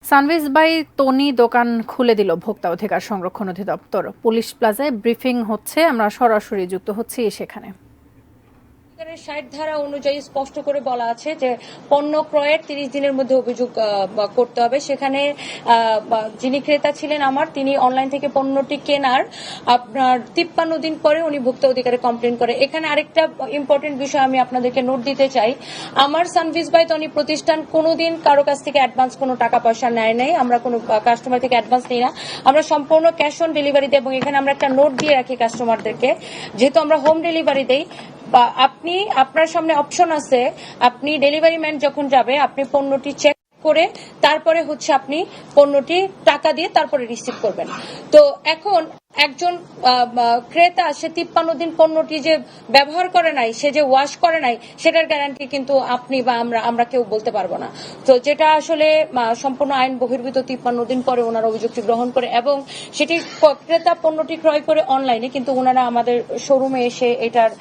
সানভিজ by Toni দোকান খুলে দিল ভোক্তা অধিকার সংরক্ষণ অধিদপ্তর। পুলিশ প্লাজায় ব্রিফিং হচ্ছে, আমরা সরাসরি যুক্ত হচ্ছি সেখানে। 60 ধারা অনুযায়ী স্পষ্ট করে বলা আছে যে পণ্য ক্রয়ের 30 দিনের মধ্যে অভিযোগ করতে হবে। সেখানে যিনি ক্রেতা ছিলেন তিনি অনলাইন থেকে পণ্যটি কেনার আপনার 53 দিন পরে উনি ভোক্তা অধিকারে কমপ্লেন করে। এখানে আরেকটা ইম্পর্টেন্ট বিষয় আমি আপনাদেরকে নোট দিতে চাই। আমার সানভিজ বাই তনি প্রতিষ্ঠান কোনোদিন কারো কাছ থেকে অ্যাডভান্স কোনো টাকা পয়সা নেয় নাই। আমরা কোনো কাস্টমার থেকে অ্যাডভান্স নিই না, আমরা সম্পূর্ণ ক্যাশ অন ডেলিভারি দেই। এবং এখানে আমরা একটা নোট দিয়ে রাখি কাস্টমারদেরকে, যেহেতু আমরা হোম ডেলিভারি দেই। বা আপনার সামনে অপশন আছে, আপনি ডেলিভারি ম্যান যখন যাবে আপনি পণ্যটি চেক করে তারপরে আপনি পণ্যটি টাকা দিয়ে তারপরে রিসিভ করবেন। তো এখন একজন ক্রেতা সে 53 দিন পণ্যটি যে ব্যবহার করে নাই, সে যে ওয়াশ করে নাই, সেটার গ্যারান্টি কিন্তু আপনি বা আমরা কেউ বলতে পারবো না। তো যেটা আসলে সম্পূর্ণ আইন বহির্ভূত 53 দিন পরে ওনারা অভিযোগটি গ্রহণ করে এবং সেটি ক্রেতা পণ্যটি ক্রয় করে অনলাইনে, কিন্তু ওনারা আমাদের শোরুমে এসে এটার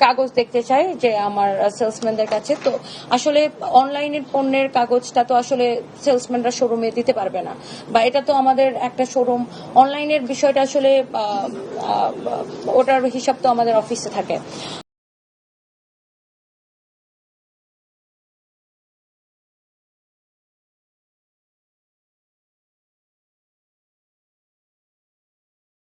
কাগজ দেখতে চায় যে আমার সেলসম্যানদের কাছে। তো আসলে অনলাইনের পণ্যের কাগজটা তো আসলে সেলসম্যানরা শোরুমে দিতে পারবে না, বা এটা তো আমাদের একটা শোরুম, অনলাইনের বিষয়টা আসলে ওটার হিসাব তো আমাদের অফিসে থাকে।